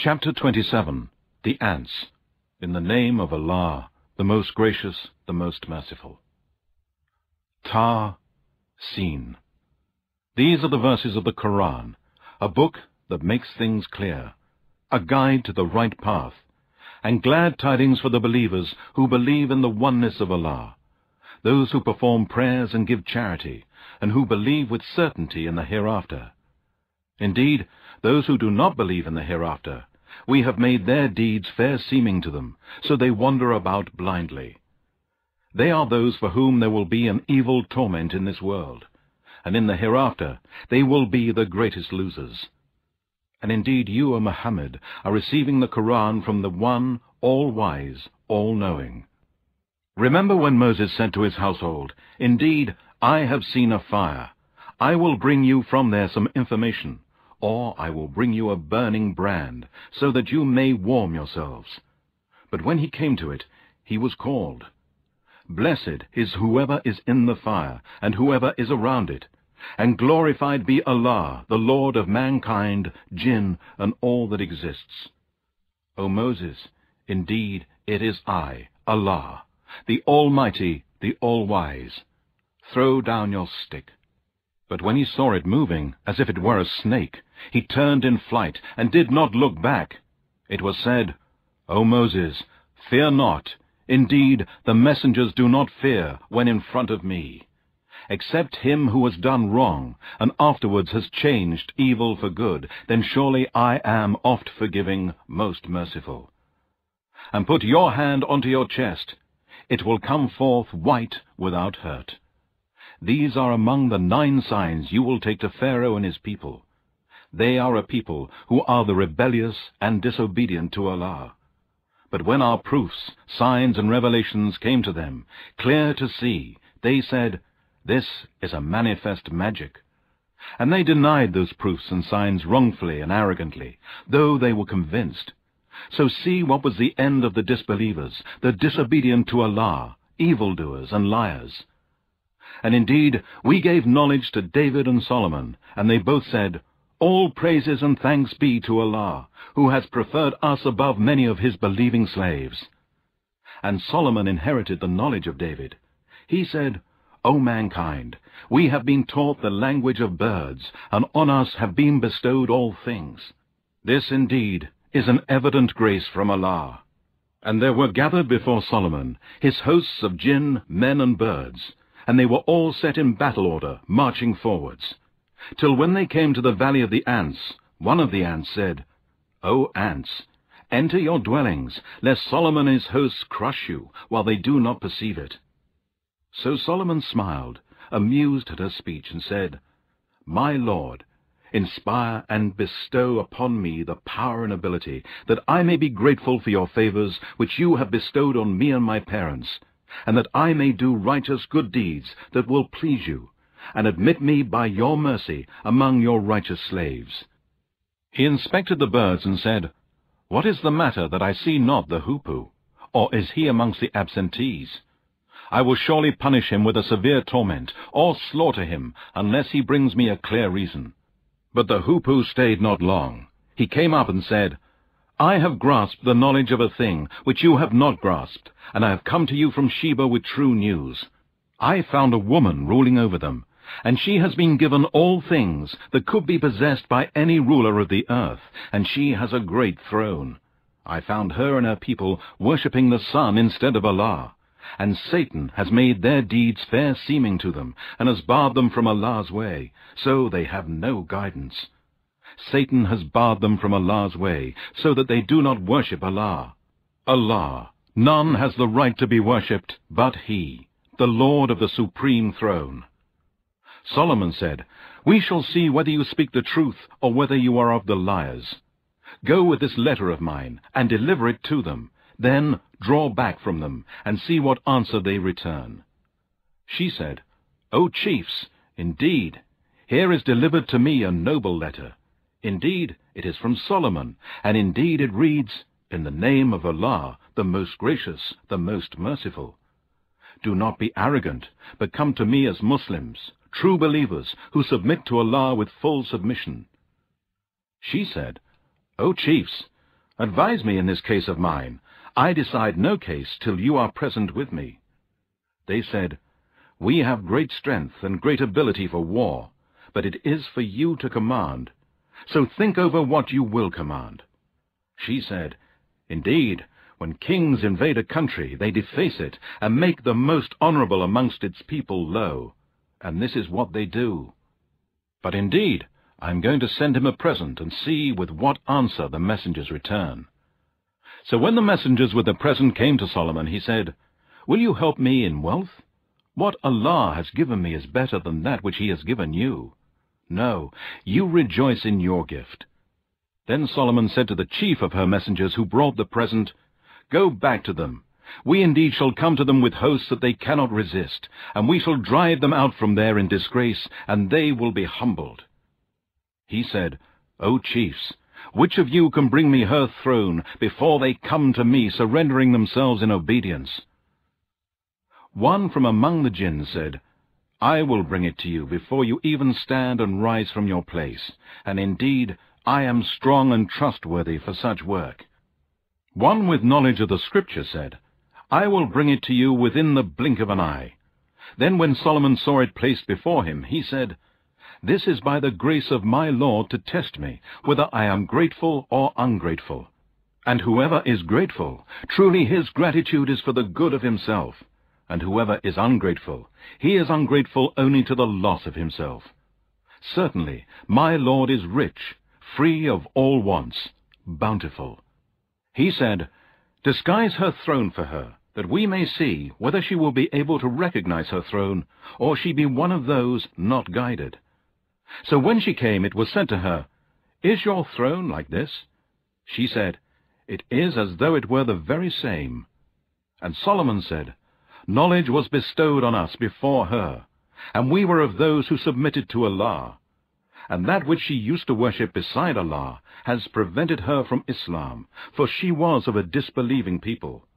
Chapter 27. The Ants. In the name of Allah, the most gracious, the most merciful. Ta-Sin. These are the verses of the Quran, a book that makes things clear, a guide to the right path, and glad tidings for the believers who believe in the oneness of Allah, those who perform prayers and give charity, and who believe with certainty in the hereafter. Indeed, those who do not believe in the hereafter, we have made their deeds fair seeming to them, so they wander about blindly. They are those for whom there will be an evil torment in this world, and in the hereafter they will be the greatest losers. And indeed you, O Muhammad, are receiving the Quran from the One, all-wise, all-knowing. Remember when Moses said to his household, "Indeed, I have seen a fire. I will bring you from there some information, or I will bring you a burning brand, so that you may warm yourselves." But when he came to it, he was called. Blessed is whoever is in the fire, and whoever is around it, and glorified be Allah, the Lord of mankind, jinn, and all that exists. O Moses, indeed it is I, Allah, the Almighty, the All-Wise. Throw down your stick. But when he saw it moving, as if it were a snake, he turned in flight, and did not look back. It was said, "O Moses, fear not. Indeed, the messengers do not fear when in front of me, except him who has done wrong, and afterwards has changed evil for good, then surely I am oft forgiving, most merciful. And put your hand onto your chest. It will come forth white without hurt. These are among the 9 signs you will take to Pharaoh and his people. They are a people who are the rebellious and disobedient to Allah. But when our proofs, signs, and revelations came to them, clear to see, they said, 'This is a manifest magic.' And they denied those proofs and signs wrongfully and arrogantly, though they were convinced. So see what was the end of the disbelievers, the disobedient to Allah, evildoers and liars. And indeed, we gave knowledge to David and Solomon, and they both said, 'All praises and thanks be to Allah, who has preferred us above many of his believing slaves.' And Solomon inherited the knowledge of David. He said, 'O mankind, we have been taught the language of birds, and on us have been bestowed all things. This indeed is an evident grace from Allah.' And there were gathered before Solomon his hosts of jinn, men, and birds, and they were all set in battle order, marching forwards. Till when they came to the valley of the ants, one of the ants said, 'O ants, enter your dwellings, lest Solomon and his hosts crush you, while they do not perceive it.' So Solomon smiled, amused at her speech, and said, 'My Lord, inspire and bestow upon me the power and ability, that I may be grateful for your favors which you have bestowed on me and my parents, and that I may do righteous good deeds that will please you, and admit me by your mercy among your righteous slaves.' He inspected the birds and said, 'What is the matter that I see not the hoopoe? Or is he amongst the absentees? I will surely punish him with a severe torment, or slaughter him, unless he brings me a clear reason.' But the hoopoe stayed not long. He came up and said, 'I have grasped the knowledge of a thing which you have not grasped, and I have come to you from Sheba with true news. I found a woman ruling over them, and she has been given all things that could be possessed by any ruler of the earth, and she has a great throne. I found her and her people worshipping the sun instead of Allah, and Satan has made their deeds fair seeming to them, and has barred them from Allah's way, so they have no guidance. Satan has barred them from Allah's way, so that they do not worship Allah. Allah, none has the right to be worshipped but He, the Lord of the supreme throne.' Solomon said, 'We shall see whether you speak the truth, or whether you are of the liars. Go with this letter of mine, and deliver it to them. Then draw back from them, and see what answer they return.' She said, 'O chiefs, indeed, here is delivered to me a noble letter. Indeed, it is from Solomon, and indeed it reads, In the name of Allah, the most gracious, the most merciful. Do not be arrogant, but come to me as Muslims, true believers, who submit to Allah with full submission.' She said, 'O chiefs, Advise me in this case of mine. I decide no case till you are present with me." They said, "We have great strength and great ability for war, but it is for you to command. So think over what you will command." She said, "Indeed, when kings invade a country, they deface it and make the most honorable amongst its people low, and this is what they do. But indeed, I am going to send him a present and see with what answer the messengers return." So when the messengers with the present came to Solomon, he said, "Will you help me in wealth? What Allah has given me is better than that which he has given you. No, you rejoice in your gift." Then Solomon said to the chief of her messengers who brought the present, "Go back to them. We indeed shall come to them with hosts that they cannot resist, and we shall drive them out from there in disgrace, and they will be humbled." He said, "O chiefs, which of you can bring me her throne before they come to me, surrendering themselves in obedience?" One from among the jinn said, "I will bring it to you before you even stand and rise from your place, and indeed I am strong and trustworthy for such work." One with knowledge of the Scripture said, "I will bring it to you within the blink of an eye." Then when Solomon saw it placed before him, he said, "This is by the grace of my Lord to test me, whether I am grateful or ungrateful. And whoever is grateful, truly his gratitude is for the good of himself. And whoever is ungrateful, he is ungrateful only to the loss of himself. Certainly, my Lord is rich, free of all wants, bountiful." He said, "Disguise her throne for her, that we may see whether she will be able to recognize her throne, or she be one of those not guided." So when she came, it was said to her, "Is your throne like this?" She said, "It is as though it were the very same." And Solomon said, "Knowledge was bestowed on us before her, and we were of those who submitted to Allah. And that which she used to worship beside Allah has prevented her from Islam, for she was of a disbelieving people.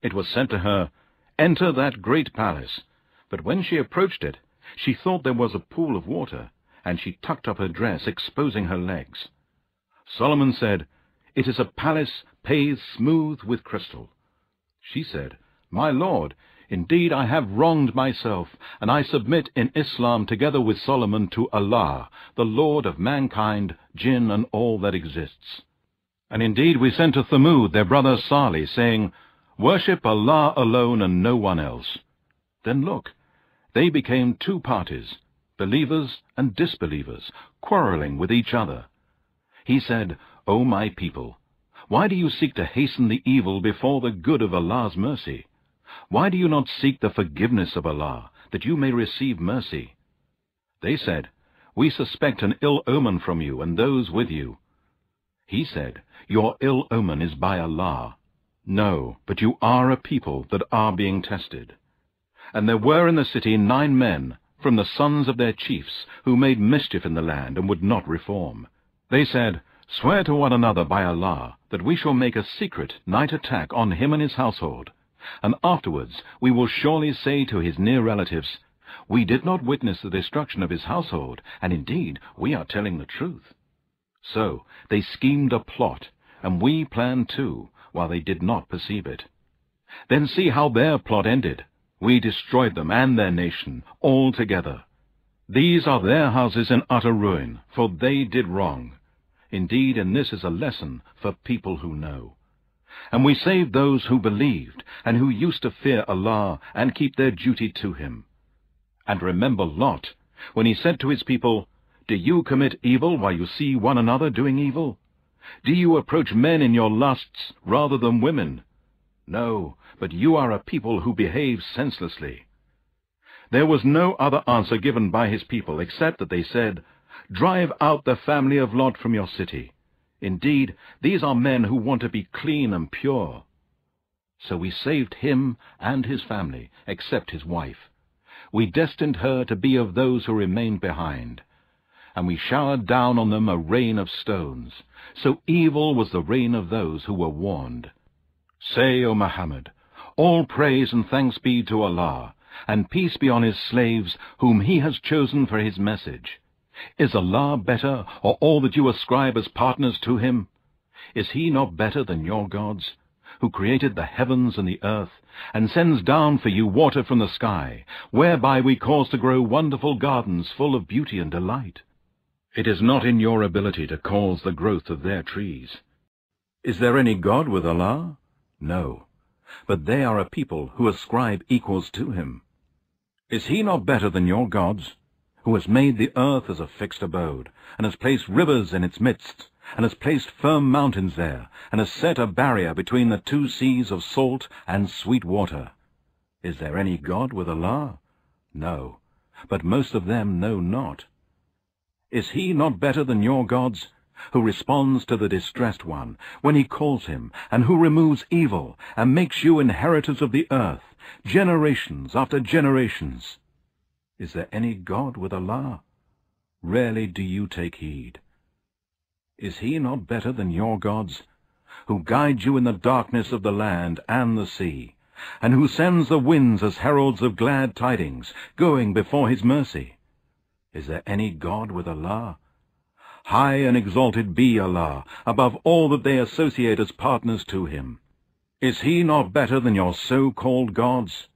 It was said to her, 'Enter that great palace.' But when she approached it, she thought there was a pool of water, and she tucked up her dress, exposing her legs. Solomon said, 'It is a palace paved smooth with crystal.' She said, 'My Lord, indeed I have wronged myself, and I submit in Islam together with Solomon to Allah, the Lord of mankind, jinn, and all that exists. And indeed we sent to Thamud their brother Salih, saying, Worship Allah alone and no one else. Then look, they became two parties, believers and disbelievers, quarreling with each other. He said, O my people, why do you seek to hasten the evil before the good of Allah's mercy? Why do you not seek the forgiveness of Allah, that you may receive mercy? They said, We suspect an ill omen from you and those with you. He said, Your ill omen is by Allah. No, but you are a people that are being tested. And there were in the city 9 men, from the sons of their chiefs, who made mischief in the land and would not reform. They said, Swear to one another by Allah, that we shall make a secret night attack on him and his household, and afterwards we will surely say to his near relatives, We did not witness the destruction of his household, and indeed we are telling the truth. So they schemed a plot, and we planned too, while they did not perceive it. Then see how their plot ended. We destroyed them and their nation altogether. These are their houses in utter ruin, for they did wrong. Indeed, in this is a lesson for people who know. And we saved those who believed, and who used to fear Allah and keep their duty to him. And remember Lot, when he said to his people, Do you commit evil while you see one another doing evil? Do you approach men in your lusts rather than women? No, but you are a people who behave senselessly. There was no other answer given by his people, except that they said, Drive out the family of Lot from your city. Indeed, these are men who want to be clean and pure. So we saved him and his family, except his wife. We destined her to be of those who remained behind. And we showered down on them a rain of stones. So evil was the rain of those who were warned. Say, O Muhammad, all praise and thanks be to Allah, and peace be on his slaves, whom he has chosen for his message. Is Allah better, or all that you ascribe as partners to him? Is he not better than your gods, who created the heavens and the earth, and sends down for you water from the sky, whereby we cause to grow wonderful gardens full of beauty and delight? It is not in your ability to cause the growth of their trees. Is there any God with Allah? No, but they are a people who ascribe equals to him. Is he not better than your gods, who has made the earth as a fixed abode, and has placed rivers in its midst, and has placed firm mountains there, and has set a barrier between the two seas of salt and sweet water? Is there any God with Allah? No, but most of them know not. Is he not better than your gods, who responds to the distressed one when he calls him, and who removes evil, and makes you inheritors of the earth, generations after generations? Is there any God with Allah? Rarely do you take heed. Is he not better than your gods, who guides you in the darkness of the land and the sea, and who sends the winds as heralds of glad tidings, going before his mercy? Is there any God with Allah? High and exalted be Allah, above all that they associate as partners to him. Is he not better than your so-called gods,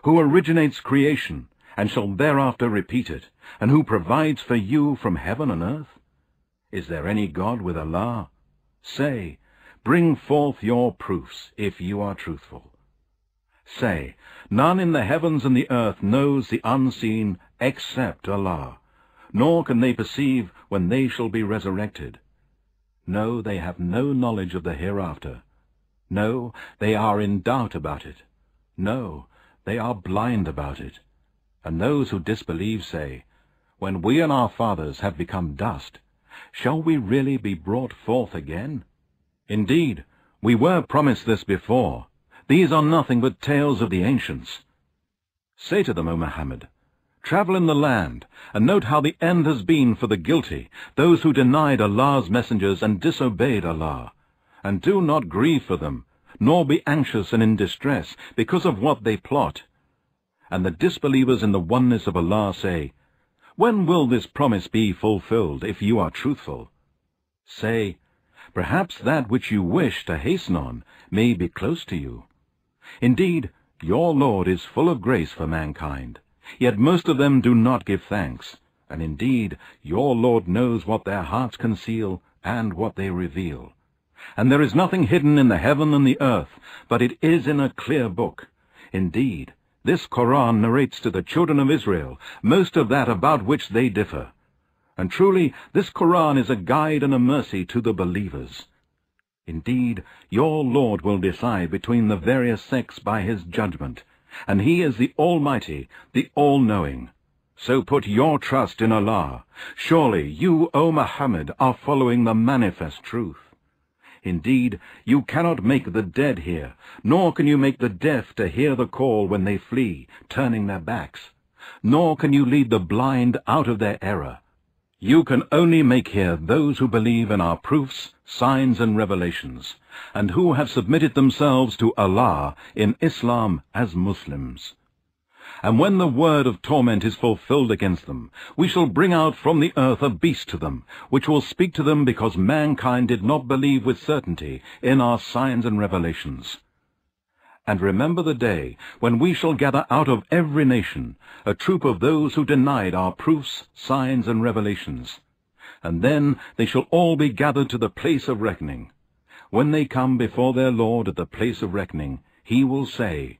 who originates creation, and shall thereafter repeat it, and who provides for you from heaven and earth? Is there any God with Allah? Say, bring forth your proofs, if you are truthful. Say, none in the heavens and the earth knows the unseen except Allah, nor can they perceive when they shall be resurrected. No, they have no knowledge of the hereafter. No, they are in doubt about it. No, they are blind about it. And those who disbelieve say, when we and our fathers have become dust, shall we really be brought forth again? Indeed, we were promised this before. These are nothing but tales of the ancients. Say to them, O Muhammad, travel in the land, and note how the end has been for the guilty, those who denied Allah's messengers and disobeyed Allah. And do not grieve for them, nor be anxious and in distress because of what they plot. And the disbelievers in the oneness of Allah say, when will this promise be fulfilled, if you are truthful? Say, perhaps that which you wish to hasten on may be close to you. Indeed, your Lord is full of grace for mankind, yet most of them do not give thanks, and indeed your Lord knows what their hearts conceal and what they reveal. And there is nothing hidden in the heaven and the earth, but it is in a clear book. Indeed, this Quran narrates to the children of Israel most of that about which they differ. And truly, this Quran is a guide and a mercy to the believers. Indeed, your Lord will decide between the various sects by his judgment, and he is the Almighty, the All-Knowing. So put your trust in Allah. Surely you, O Muhammad, are following the manifest truth. Indeed, you cannot make the dead hear, nor can you make the deaf to hear the call when they flee, turning their backs. Nor can you lead the blind out of their error. You can only make hear those who believe in our proofs, signs and revelations, and who have submitted themselves to Allah in Islam as Muslims. And when the word of torment is fulfilled against them, we shall bring out from the earth a beast to them, which will speak to them because mankind did not believe with certainty in our signs and revelations. And remember the day when we shall gather out of every nation a troop of those who denied our proofs, signs and revelations. And then they shall all be gathered to the place of reckoning. When they come before their Lord at the place of reckoning, he will say,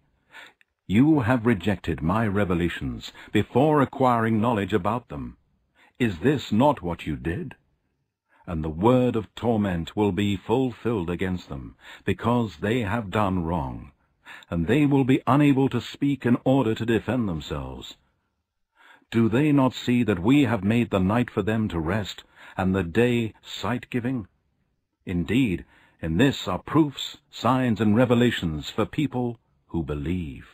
you have rejected my revelations before acquiring knowledge about them. Is this not what you did? And the word of torment will be fulfilled against them, because they have done wrong, and they will be unable to speak in order to defend themselves. Do they not see that we have made the night for them to rest, and the day sight-giving? Indeed, in this are proofs, signs, and revelations for people who believe.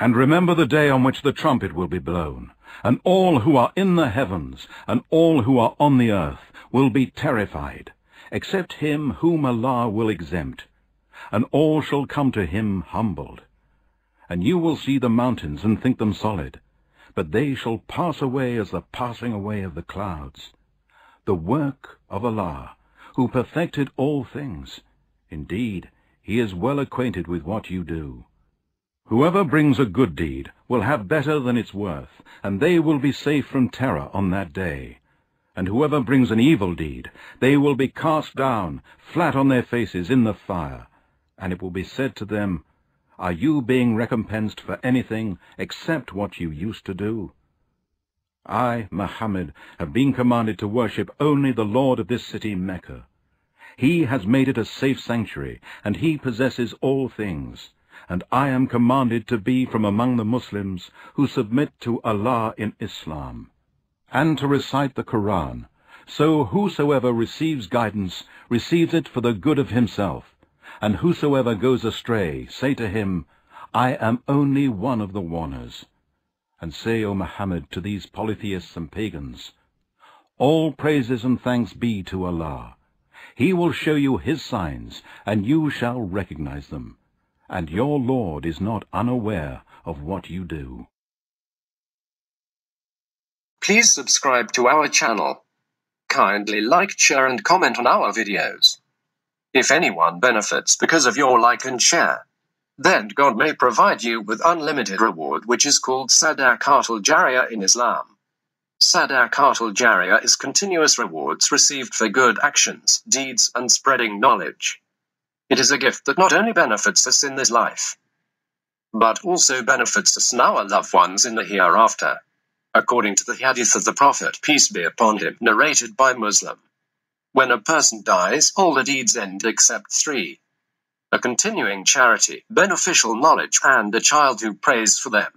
And remember the day on which the trumpet will be blown, and all who are in the heavens, and all who are on the earth, will be terrified, except him whom Allah will exempt, and all shall come to him humbled. And you will see the mountains and think them solid, but they shall pass away as the passing away of the clouds. The work of Allah, who perfected all things. Indeed, he is well acquainted with what you do. Whoever brings a good deed will have better than its worth, and they will be safe from terror on that day. And whoever brings an evil deed, they will be cast down, flat on their faces in the fire. And it will be said to them, Are you being recompensed for anything except what you used to do? I, Muhammad, have been commanded to worship only the Lord of this city, Mecca. He has made it a safe sanctuary, and he possesses all things. And I am commanded to be from among the Muslims who submit to Allah in Islam, and to recite the Quran. So whosoever receives guidance receives it for the good of himself, and whosoever goes astray, say to him, I am only one of the warners. And say, O Muhammad, to these polytheists and pagans, All praises and thanks be to Allah. He will show you his signs, and you shall recognize them. And your Lord is not unaware of what you do. Please subscribe to our channel. Kindly like, share and comment on our videos. If anyone benefits because of your like and share, then God may provide you with unlimited reward, which is called Sadaqatul Jariyah in Islam. Sadaqatul Jariyah is continuous rewards received for good actions, deeds and spreading knowledge. It is a gift that not only benefits us in this life, but also benefits us and our loved ones in the hereafter. According to the hadith of the Prophet, peace be upon him, narrated by Muslim, when a person dies, all the deeds end except 3. A continuing charity, beneficial knowledge, and a child who prays for them.